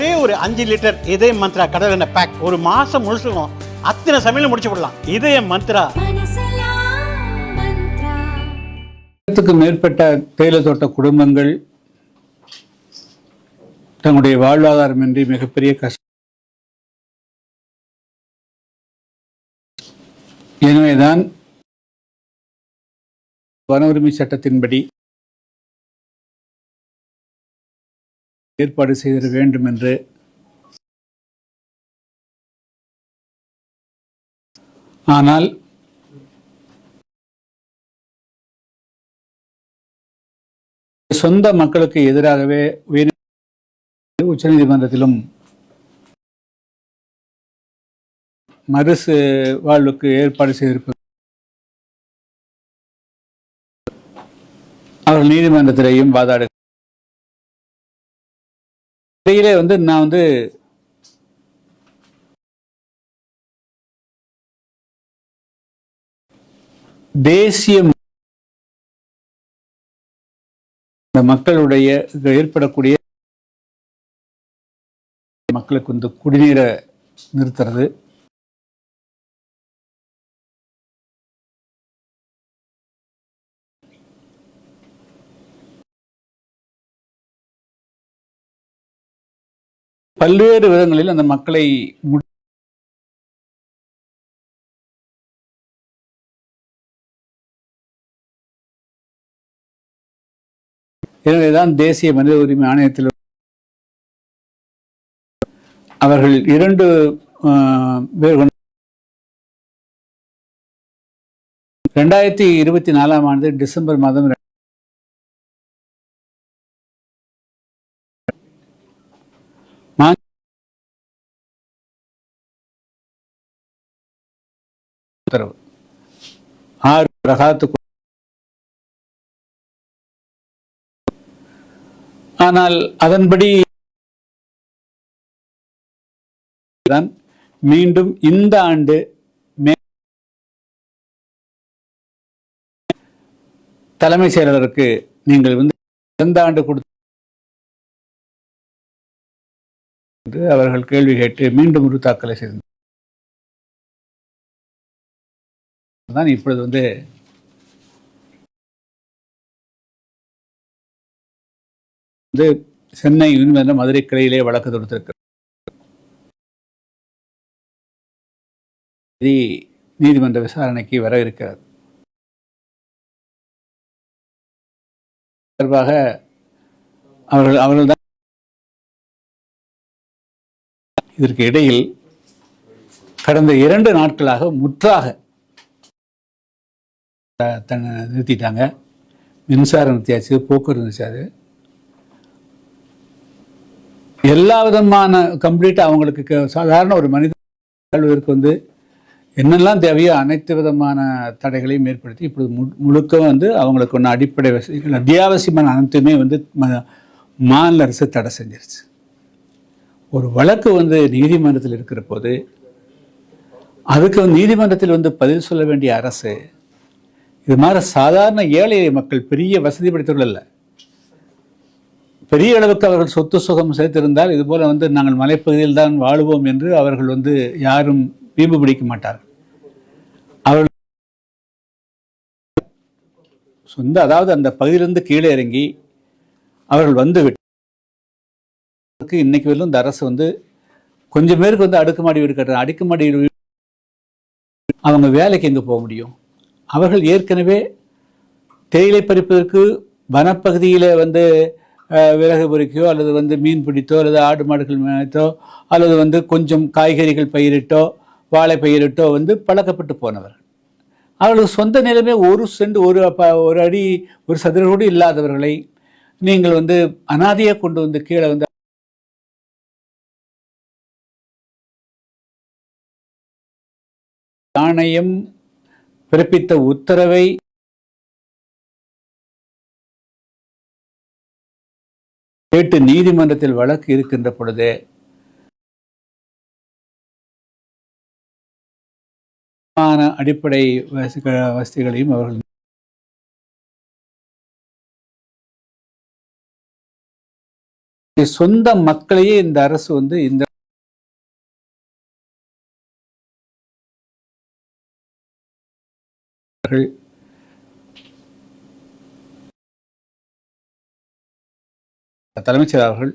ஒரே ஒரு 5 லிட்டர் இதய மந்த்ரா கடல் எண்ணெய் பேக் ஒரு மாசம் முழுசுக்கும் அத்தனை சமையல முடிச்சு விடலாம். இதய மந்த்ரா. மேற்பட்ட தேயிலை தோட்ட குடும்பங்கள் தங்களுடைய வாழ்வாதாரமின்றி மிகப்பெரிய கஷ்டம். எனவேதான் வன உரிமை சட்டத்தின்படி ஏற்பாடு செய்திட வேண்டும் என்று ஆனால் சொந்த மக்களுக்கு எதிராகவே உச்சநீதிமன்றத்திலும் மறுசு வாழ்வுக்கு ஏற்பாடு செய்திருப்பது அவர்கள் நீதிமன்றத்திலேயும் வாதாடு இடையிலே நான் தேசிய மக்களுடைய ஏற்படக்கூடிய மக்களுக்கு குடிநீரை நிறுத்துறது, பல்வேறு விதங்களில் அந்த மக்களை எனவேதான் தேசிய மனித உரிமை ஆணையத்தில் அவர்கள் 2 பேர் 2024ஆம் ஆண்டு டிசம்பர் மாதம் உத்தரவு 6 பிரகாரத்துக்கு. ஆனால் அதன்படி தான் மீண்டும் இந்த ஆண்டு தலைமை செயலாளருக்கு நீங்கள் எந்த ஆண்டு கொடுத்து அவர்கள் கேள்வி கேட்டு மீண்டும் ஒரு தாக்கலை செய்தார். தான் இப்பொழுது சென்னை யூனிவர்சிட்டி மதுரை கிளையிலே வழக்கு தொடுத்திருக்கிறது. நீதிமன்ற விசாரணைக்கு வர இருக்கிறது. தொடர்பாக அவர்கள் தான் இதற்கு இடையில் கடந்த 2 நாட்களாக முற்றாக நிறுத்திட்டாங்க. மின்சாரம் நிறுத்தியாச்சு, போக்குவரத்து நிறுத்தியாச்சு, எல்லா விதமான கம்ப்ளீட்டாக அவங்களுக்கு சாதாரண ஒரு மனித வாழ்வதற்கு என்னெல்லாம் தேவையோ அனைத்து விதமான தடைகளையும் ஏற்படுத்தி இப்பொழுது முழுக்க அவங்களுக்கு ஒன்று அடிப்படை வசதிகள் அத்தியாவசியமான அனைத்துமே மாநில அரசு தடை செஞ்சிருச்சு. ஒரு வழக்கு நீதிமன்றத்தில் இருக்கிற போது அதுக்கு நீதிமன்றத்தில் பதில் சொல்ல வேண்டிய அரசு இது மாதிரி சாதாரண ஏழை மக்கள், பெரிய வசதி படைத்தவர்கள் அல்ல, பெரிய அளவுக்கு அவர்கள் சொத்து சுகம் சேர்த்திருந்தால் இதுபோல நாங்கள் மலைப்பகுதியில் தான் வாழுவோம் என்று அவர்கள் யாரும் வீம்பு பிடிக்க மாட்டார்கள். அவர்கள் சொந்த அதாவது அந்த பகுதியிலிருந்து கீழே இறங்கி அவர்கள் விட்டு இன்னைக்கு வரலும் இந்த அரசு கொஞ்சம் பேருக்கு அடுக்குமாடி வீடு கட்டுறாங்க. அடுக்குமாடி வீடு அவங்க வேலைக்கு எங்கே போக முடியும்? அவர்கள் ஏற்கனவே தேயிலை பறிப்பதற்கு வனப்பகுதியில் விறகு பொறிக்கோ அல்லது மீன் பிடித்தோ அல்லது ஆடு மாடுகள் மேய்த்தோ அல்லது கொஞ்சம் காய்கறிகள் பயிரிட்டோ வாழை பயிரிட்டோ பழக்கப்பட்டு போனவர்கள். அவர்களுக்கு சொந்த நிலைமை 1 சென்ட் 1 அடி 1 சதுர கூட இல்லாதவர்களை நீங்கள் அனாதையாக கொண்டு கீழே ஆணையம் பிறப்பித்த உத்தரவை கேட்டு நீதிமன்றத்தில் வழக்கு இருக்கின்ற பொழுதே அடிப்படை வசதிகளையும் அவர்கள் சொந்த மக்களையே இந்த அரசு வந்து இந்த தலைமைச் செயலர் அவர்கள்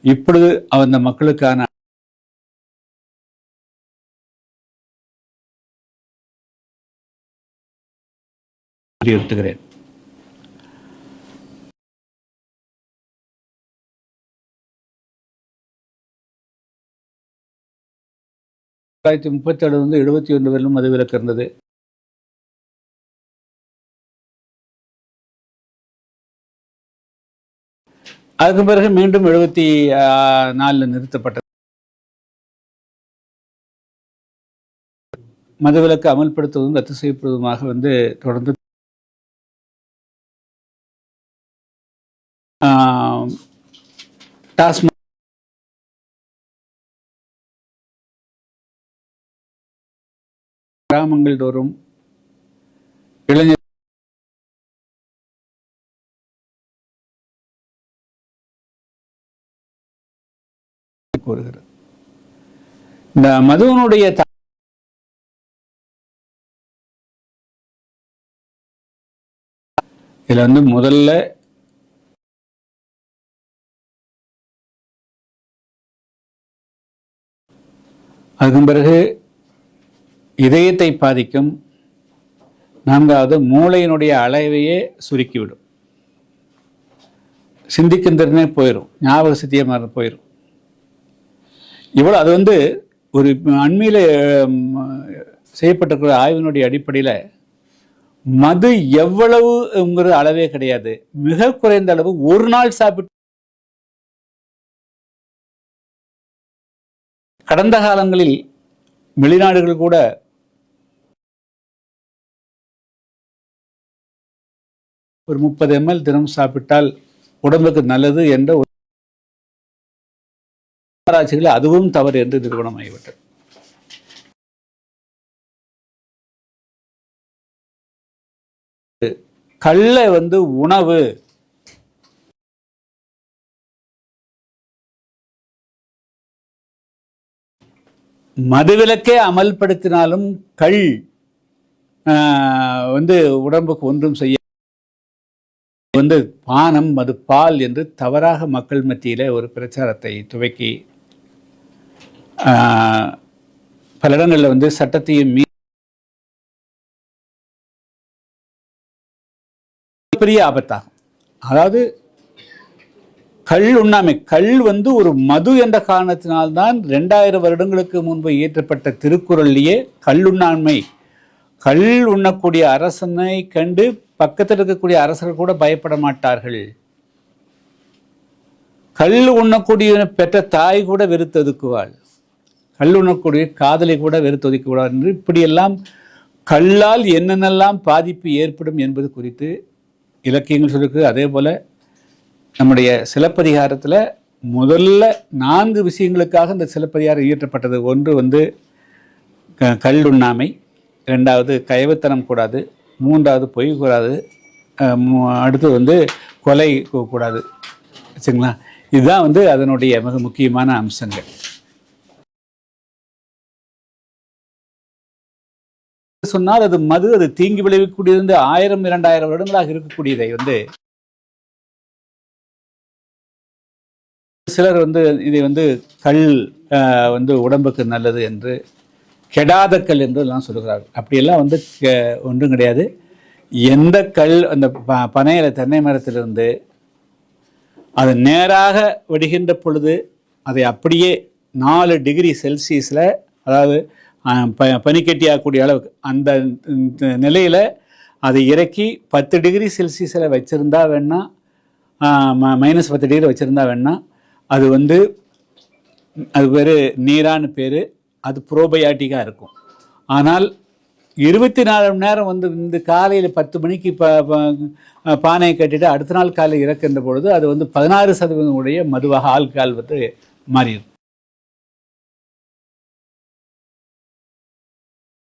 இப்பொழுது அந்த மக்களுக்கான வலியுறுத்துகிறேன். 1937 வந்து 71 வரையிலும் மதுவிலக்கு இருந்தது. அதுக்கு பிறகு மீண்டும் 74 நிறுத்தப்பட்டது. மதுவிலக்கு அமல்படுத்துவதும் ரத்து செய்யப்படுவதுமாக வந்து தொடர்ந்து டாஸ்மாக் கிராமங்கள் தோறும் இளைஞர் கூறுகிறது. இந்த மதுவனுடைய இதுல வந்து முதல்ல அதுக்கு பிறகு இதயத்தை பாதிக்கும். 4வது மூளையினுடைய அளவையே சுருக்கிவிடும். சிந்திக்கும் திறனே போயிடும், ஞாபக சக்தியே போயிடும். இவ்வளோ அது வந்து ஒரு அண்மையில் செய்யப்பட்டிருக்கிற ஆய்வினுடைய அடிப்படையில் மது எவ்வளவுங்கிற அளவே கிடையாது. மிக குறைந்த அளவு ஒரு நாள் சாப்பிட்டு கடந்த காலங்களில் வெளிநாடுகள் கூட ஒரு 30 ml தினம் சாப்பிட்டால் உடம்புக்கு நல்லது என்ற ஆராய்ச்சிகள் அதுவும் தவறு என்று நிறுவனமாகிவிட்டது. கள்ள வந்து உணவு மதுவிலக்கே அமல்படுத்தினாலும் கள் வந்து உடம்புக்கு ஒன்றும் செய்ய வந்து பானம் மது பால் என்று தவறாக மக்கள் மத்தியில ஒரு பிரச்சாரத்தை துவக்கி பல இடங்களில் வந்து சட்டத்தையும் பெரிய ஆபத்தாகும். அதாவது கள் உண்ணாமை, கள் வந்து ஒரு மது என்ற காரணத்தினால்தான் 2000 வருடங்களுக்கு முன்பு இயற்றப்பட்ட திருக்குறளிலேயே கல்லுண்ணாமை, கள் உண்ணக்கூடிய அரசனை கண்டு பக்கத்தில் இருக்கக்கூடிய அரசர்கள் கூட பயப்பட மாட்டார்கள். கல் உண்ணக்கூடிய பெற்ற தாய் கூட வெறுத்து ஒதுக்குவாள், கல் உண்ணக்கூடிய காதலை கூட வெறுத்து ஒதுக்குவாள் என்று இப்படியெல்லாம் கல்லால் என்னென்னலாம் பாதிப்பு ஏற்படும் என்பது குறித்து இலக்கியங்கள் சொல்லிருக்கு. அதே போல நம்முடைய சிலப்பதிகாரத்தில் முதல்ல 4 விஷயங்களுக்காக இந்த சிலப்பதிகாரம் இயற்றப்பட்டது. ஒன்று வந்து கல் உண்ணாமை, 2வது கயவத்தனம் கூடாது, 3வது பொய் கூடாது, அடுத்து வந்து கொலை கூடாது. சரிங்களா? இதுதான் வந்து அதனுடைய மிக முக்கியமான அம்சங்கள். சொன்னால் அது மது, அது தீங்கி விளைவிக்கக்கூடியது வந்து 1000-2000 வருடங்களாக இருக்கக்கூடியதை வந்து சிலர் வந்து இதை வந்து கல் வந்து உடம்புக்கு நல்லது என்று, கெடாத கல் என்று எல்லாம் சொல்லுகிறார்கள். அப்படியெல்லாம் வந்து ஒன்றும் கிடையாது. எந்த கல் அந்த பனையில தென்னை மரத்திலிருந்து அது நேராக வெடிகின்ற பொழுது அதை அப்படியே 4 டிகிரி செல்சியஸில், அதாவது பனிக்கட்டியாகக்கூடிய அளவுக்கு அந்த நிலையில் அதை இறக்கி 10 டிகிரி செல்சியஸில் வச்சுருந்தா வேணா, -10 டிகிரி வச்சுருந்தா வேணா அது வந்து அது பேர் நீரான்னு பேர், அது ப்ரோபயாட்டிக்காக இருக்கும். ஆனால் 24 மணி நேரம் வந்து இந்த காலையில் 10 மணிக்கு பானையை கட்டிட்டு அடுத்த நாள் காலையில் இறக்கின்ற பொழுது அது வந்து 16% உடைய மதுவாக ஆல்கஹால் வந்து மாறிடும்.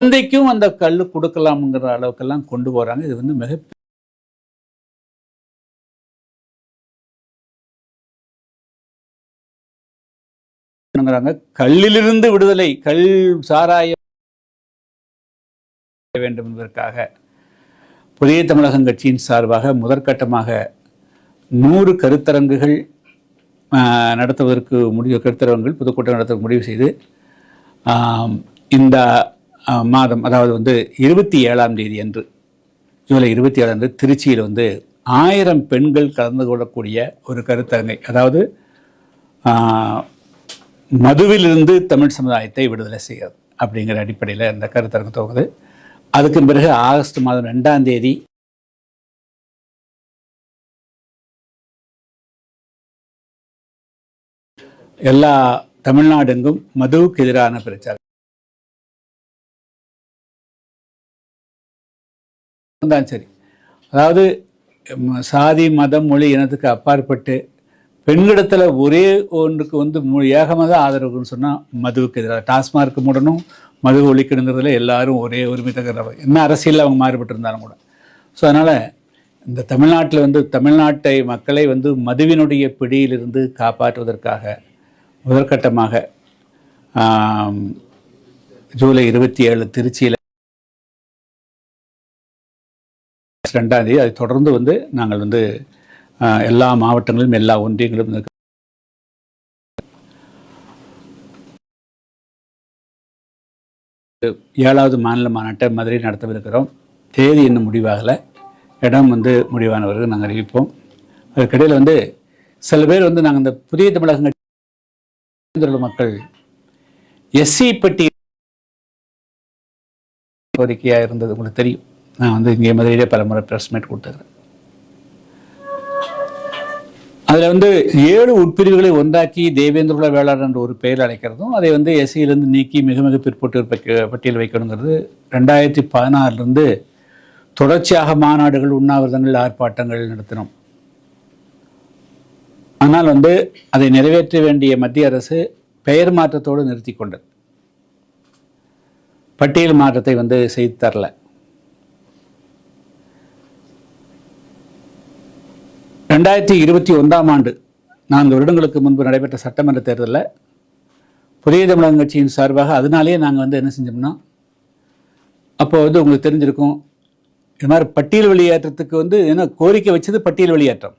குழந்தைக்கும் அந்த கல் கொடுக்கலாம்ங்கிற அளவுக்கெல்லாம் கொண்டு போறாங்க. இது வந்து மிக கல்லிலிருந்து விடுதலை, கல் சாராய வேண்டும் என்பதற்காக புதிய தமிழகம் கட்சியின் சார்பாக முதற்கட்டமாக 100 கருத்தரங்குகள் நடத்துவதற்கு கருத்தரங்குகள் பொதுக்கூட்டம் நடத்த முடிவு செய்து இந்த மாதம், அதாவது வந்து 27ஆம் தேதி அன்று, ஜூலை 27 அன்று திருச்சியில் வந்து 1000 பெண்கள் கலந்து கொள்ளக்கூடிய ஒரு கருத்தரங்கை, அதாவது மதுவிலிருந்து தமிழ் சமுதாயத்தை விடுதலை செய்கிறது அப்படிங்கிற அடிப்படையில் இந்த கருத்தரங்கு துவங்குது. அதுக்கு பிறகு ஆகஸ்ட் மாதம் 2ஆம் தேதி எல்லா தமிழ்நாடெங்கும் மதுவுக்கு எதிரான பிரச்சாரம் தான். சரி, அதாவது சாதி மதம் மொழி இனத்துக்கு அப்பாற்பட்டு பெண்களிடத்தில் ஒரே ஒன்றுக்கு வந்து ஏகமாக ஆதரவுன்னு சொன்னால் மதுவுக்கு எதிராக. டாஸ்மார்க் மூடணும், மது ஒழிக்கணுங்கிறதுல எல்லாரும் ஒரே உரிமை தகுந்த, என்ன அரசியலில் அவங்க மாறுபட்டு இருந்தாலும் கூட. ஸோ அதனால் இந்த தமிழ்நாட்டில் வந்து தமிழ்நாட்டை மக்களை வந்து மதுவினுடைய பிடியிலிருந்து காப்பாற்றுவதற்காக முதற்கட்டமாக ஜூலை 27 திருச்சியில் 2ஆம் தேதி, அதை தொடர்ந்து வந்து நாங்கள் வந்து எல்லா மாவட்டங்களிலும் எல்லா ஒன்றியங்களும் 7வது மாநில மாநாட்டை மதுரையில் நடத்தவிருக்கிறோம். தேதி இன்னும் முடிவாகலை, இடம் வந்து முடிவானவர்கள் நாங்கள் அறிவிப்போம். அதுக்கிடையில் வந்து சில பேர் வந்து நாங்கள் இந்த புதிய தமிழகம் மக்கள் எஸ்சி பட்டியல் கோரிக்கையாக இருந்தது உங்களுக்கு தெரியும். நான் வந்து இங்கே மதுரையிலே பல முறை ப்ரெஸ் மீட் கொடுத்துக்கிறேன். அதில் வந்து 7 உட்பிரிவுகளை ஒன்றாக்கி தேவேந்திர வேளாளர் என்ற ஒரு பெயர் அழைக்கிறதும், அதை வந்து எஸ்சியிலிருந்து நீக்கி மிக மிக பிற்பட்டோர் பட்டியல் வைக்கணுங்கிறது 2016 தொடர்ச்சியாக மாநாடுகள், உண்ணாவிரதங்கள், ஆர்ப்பாட்டங்கள் நடத்தினோம். ஆனால் வந்து அதை நிறைவேற்ற வேண்டிய மத்திய அரசு பெயர் மாற்றத்தோடு நிறுத்தி கொண்டது. பட்டியல் மாற்றத்தை வந்து செய்து தரல. 2021ஆம் ஆண்டு 4 வருடங்களுக்கு முன்பு நடைபெற்ற சட்டமன்ற தேர்தலில் புதிய தமிழகம் கட்சியின் சார்பாக அதனாலேயே நாங்கள் வந்து என்ன செஞ்சோம்னா, அப்போ வந்து உங்களுக்கு தெரிஞ்சிருக்கும், இது மாதிரி பட்டியல் வெளியேற்றத்துக்கு வந்து என்ன கோரிக்கை வச்சது பட்டியல் வெளியேற்றம்.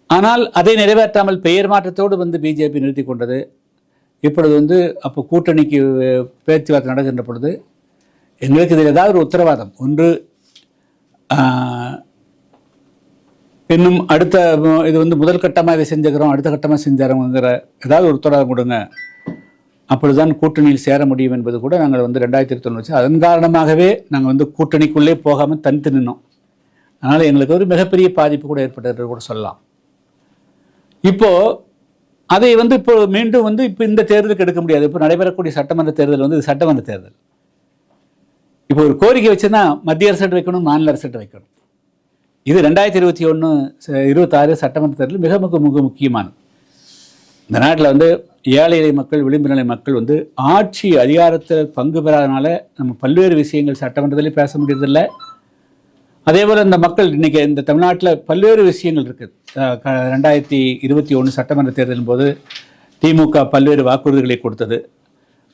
ஆனால் அதை நிறைவேற்றாமல் பெயர் மாற்றத்தோடு வந்து பிஜேபி நிறுத்தி கொண்டது. இப்பொழுது வந்து அப்போ கூட்டணிக்கு பேச்சுவார்த்தை நடக்கின்ற பொழுது எங்களுக்கு இதில் ஏதாவது ஒரு உத்தரவாதம், ஒன்று இன்னும் அடுத்த இது வந்து முதல் கட்டமாக இதை செஞ்சுக்கிறோம், அடுத்த கட்டமாக செஞ்சாரோங்கிற ஏதாவது ஒரு உத்தரவாதம் கொடுங்க, அப்பொழுதுதான் கூட்டணியில் சேர முடியும் என்பது கூட நாங்கள் வந்து 2021 வச்சு அதன் காரணமாகவே நாங்கள் வந்து கூட்டணிக்குள்ளே போகாமல் தனித்து நின்னோம். அதனால் எங்களுக்கு ஒரு மிகப்பெரிய பாதிப்பு கூட ஏற்பட்டது கூட சொல்லலாம். இப்போ அதை வந்து இப்போ மீண்டும் வந்து இப்போ இந்த தேர்தலுக்கு எடுக்க முடியாது. இப்போ நடைபெறக்கூடிய சட்டமன்ற தேர்தல் வந்து இது சட்டமன்ற தேர்தல். இப்போ ஒரு கோரிக்கை வச்சுன்னா மத்திய அரசு வைக்கணும், மாநில அரசு வைக்கணும். இது 2021-26 சட்டமன்ற தேர்தல் மிக மிக மிக முக்கியமானது. இந்த நாட்டில் வந்து ஏழை மக்கள், விளிம்பு நிலை மக்கள் வந்து ஆட்சி அதிகாரத்தில் பங்கு பெறாதனால நம்ம பல்வேறு விஷயங்கள் சட்டமன்றத்திலே பேச முடியறதில்லை. அதே போல் இந்த மக்கள் இன்னைக்கு இந்த தமிழ்நாட்டில் பல்வேறு விஷயங்கள் இருக்குது. 2021 சட்டமன்ற தேர்தலின் போது திமுக பல்வேறு வாக்குறுதிகளை கொடுத்தது,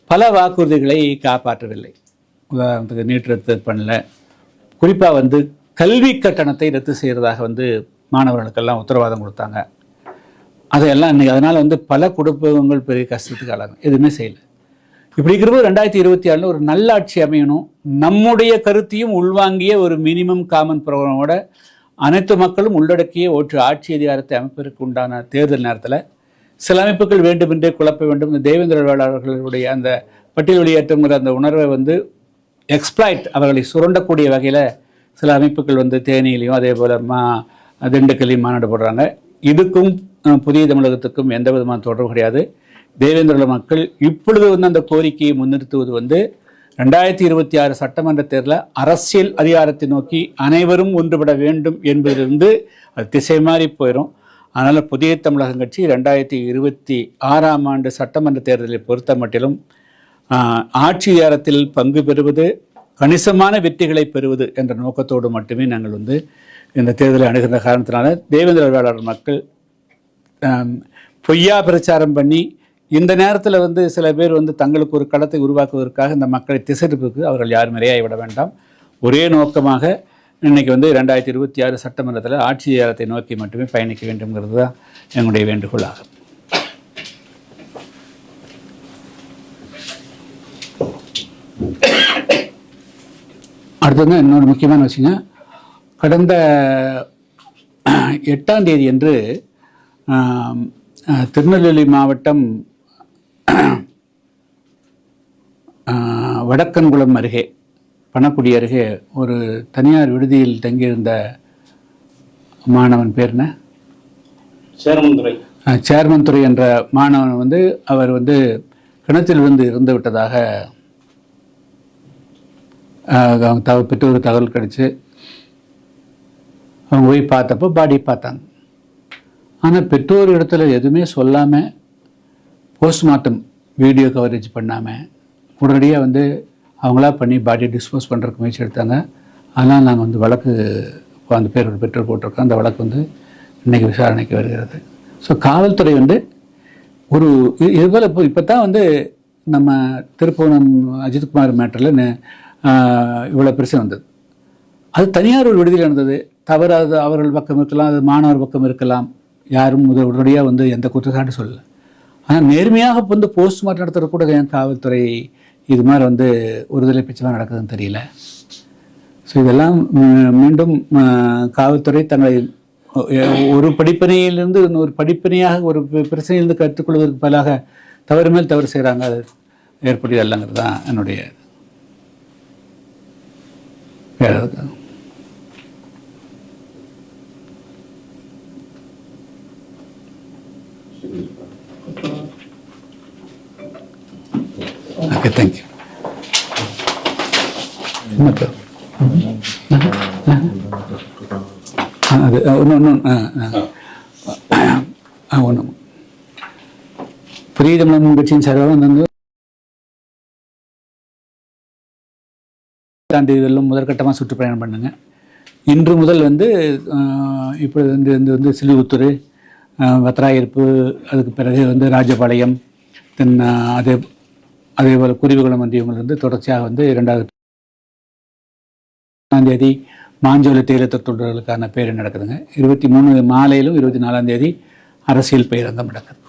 பல வாக்குறுதிகளை காப்பாற்றவில்லை. உதாரணத்துக்கு நீட் ரத்து பண்ணல, குறிப்பாக வந்து கல்வி கட்டணத்தை ரத்து செய்கிறதாக வந்து மாணவர்களுக்கெல்லாம் உத்தரவாதம் கொடுத்தாங்க. அதையெல்லாம் இன்னைக்கு அதனால் வந்து பல குடும்பங்கள் பெரிய கஷ்டத்துக்கு ஆளாங்க, எதுவுமே செய்யலை. இப்படி இருக்கிறப்போ 2026 ஒரு நல்லாட்சி அமையணும், நம்முடைய கருத்தையும் உள்வாங்கிய ஒரு மினிமம் காமன் ப்ரோக்ராமோட அனைத்து மக்களும் உள்ளடக்கிய ஆட்சி அதிகாரத்தை அமைப்பதற்கு உண்டான தேர்தல் நேரத்தில் சில அமைப்புகள் வேண்டுமென்றே குழப்ப வேண்டும். இந்த தேவேந்திர வேளாளர்களுடைய அந்த பட்டியல் வெளியேற்றங்கிற அந்த உணர்வை வந்து எக்ஸ்ப்ளாய்ட், அவர்களை சுரண்டக்கூடிய வகையில் சில அமைப்புகள் வந்து தேனியிலையும் அதே போல் திண்டுக்கல்லையும் மாநாடு போடுறாங்க. இதுக்கும் புதிய தமிழகத்துக்கும் எந்த விதமான தொடர்பு கிடையாது. தேவேந்திர மக்கள் இப்பொழுது வந்து அந்த கோரிக்கையை முன்னிறுத்துவது வந்து 2026 சட்டமன்ற தேர்தலில் அரசியல் அதிகாரத்தை நோக்கி அனைவரும் ஒன்றுபட வேண்டும் என்பதிலிருந்து அது திசை மாறி போயிடும். அதனால் புதிய தமிழகம் கட்சி 2026ஆம் ஆண்டு சட்டமன்ற தேர்தலை பொறுத்த மட்டிலும் ஆட்சி அதிகாரத்தில் பங்கு பெறுவது, கணிசமான வெற்றிகளை பெறுவது என்ற நோக்கத்தோடு மட்டுமே நாங்கள் வந்து இந்த தேர்தலை அணுகின்ற காரணத்தினால தேவேந்திர வேளாளர் மக்கள் பொய்யா பிரச்சாரம் பண்ணி இந்த நேரத்தில் வந்து சில பேர் வந்து தங்களுக்கு ஒரு களத்தை உருவாக்குவதற்காக இந்த மக்களை திசைக்கு அவர்கள் யாரும் இரையாகிவிட வேண்டாம். ஒரே நோக்கமாக இன்னைக்கு வந்து 2026 சட்டமன்றத்தில் ஆட்சி அதிகாரத்தை நோக்கி மட்டுமே பயணிக்க வேண்டும்ங்கிறது தான் எங்களுடைய வேண்டுகோள் ஆகும். அடுத்தது இன்னொரு முக்கியமான விஷயம், கடந்த 8ஆம் தேதி அன்று திருநெல்வேலி மாவட்டம் வடக்கன்குளம் அருகே, பணக்குடி அருகே ஒரு தனியார் விடுதியில் தங்கியிருந்த மாணவன் பேர் என்ன, சேர்மன் துறை என்ற மாணவன் வந்து அவர் வந்து கிணத்தில் விழுந்து இறந்து விட்டதாக பெற்றோர் தகவல் கிடைச்சு அவங்க போய் பார்த்தப்போ பாடி பார்த்தாங்க. ஆனால் பெற்றோர் இடத்துல எதுவுமே சொல்லாமல், போஸ்ட்மார்ட்டம் வீடியோ கவரேஜ் பண்ணாமல் உடனடியாக வந்து அவங்களா பண்ணி பாடியை டிஸ்போஸ் பண்ணுறதுக்கு முயற்சி எடுத்தாங்க. அதனால் நாங்கள் வந்து வழக்கு அந்த பேரோட பெற்றோர் போட்டிருக்கோம். அந்த வழக்கு வந்து இன்றைக்கி விசாரணைக்கு வருகிறது. ஸோ காவல்துறை வந்து ஒரு இதுபோல் இப்போ தான் வந்து நம்ம திருப்புவனம் அஜித்குமார் மேட்டரில் இவ்வளோ பிரச்சனை வந்தது. அது தனியார் ஒரு விடுதியில் நடந்தது. தவறு அது அவர்கள் பக்கம் இருக்கலாம், அது மாணவர் பக்கம் இருக்கலாம். யாரும் உடனடியாக வந்து எந்த குற்றச்சாட்டு சொல்லலை. ஆனால் நேர்மையாக வந்து போஸ்ட்மார்ட்டம் நடத்துகிற கூட ஏன் காவல்துறை இது மாதிரி வந்து ஒருதலை பட்சமாக நடக்குதுன்னு தெரியல. ஸோ இதெல்லாம் மீண்டும் காவல்துறை தங்களை ஒரு படிப்பனையிலிருந்து இன்னொரு படிப்பனையாக ஒரு பிரச்சனையிலிருந்து கற்றுக்கொள்வதற்கு பதிலாக தவறு மேல் தவறு செய்கிறாங்க. அது ஏற்படுது இல்லைங்கிறது தான் என்னுடைய வேறு. Okay, thank you. அது ஒன்று புதிய தமிழகம் கட்சியின் சார்பாக வந்து தேதிகளிலும் முதற்கட்டமாக சுற்றுப்பயணம் பண்ணுங்க. இன்று முதல் வந்து இப்பொழுது வந்து சிலுவுத்தூர், வத்ராயிருப்பு, அதுக்கு பிறகு வந்து ராஜபாளையம், தென் அதேபோல் குருவிகுளம் வந்தியவங்கள் வந்து தொடர்ச்சியாக வந்து 2ஆம் தேதி மாஞ்சோலை தேயிலை தொழிலாளர்களுக்கான பேர் நடக்குதுங்க. 23 மாலையிலும் 24ஆம் தேதி அரசியல் பயிரங்கம் நடக்குது.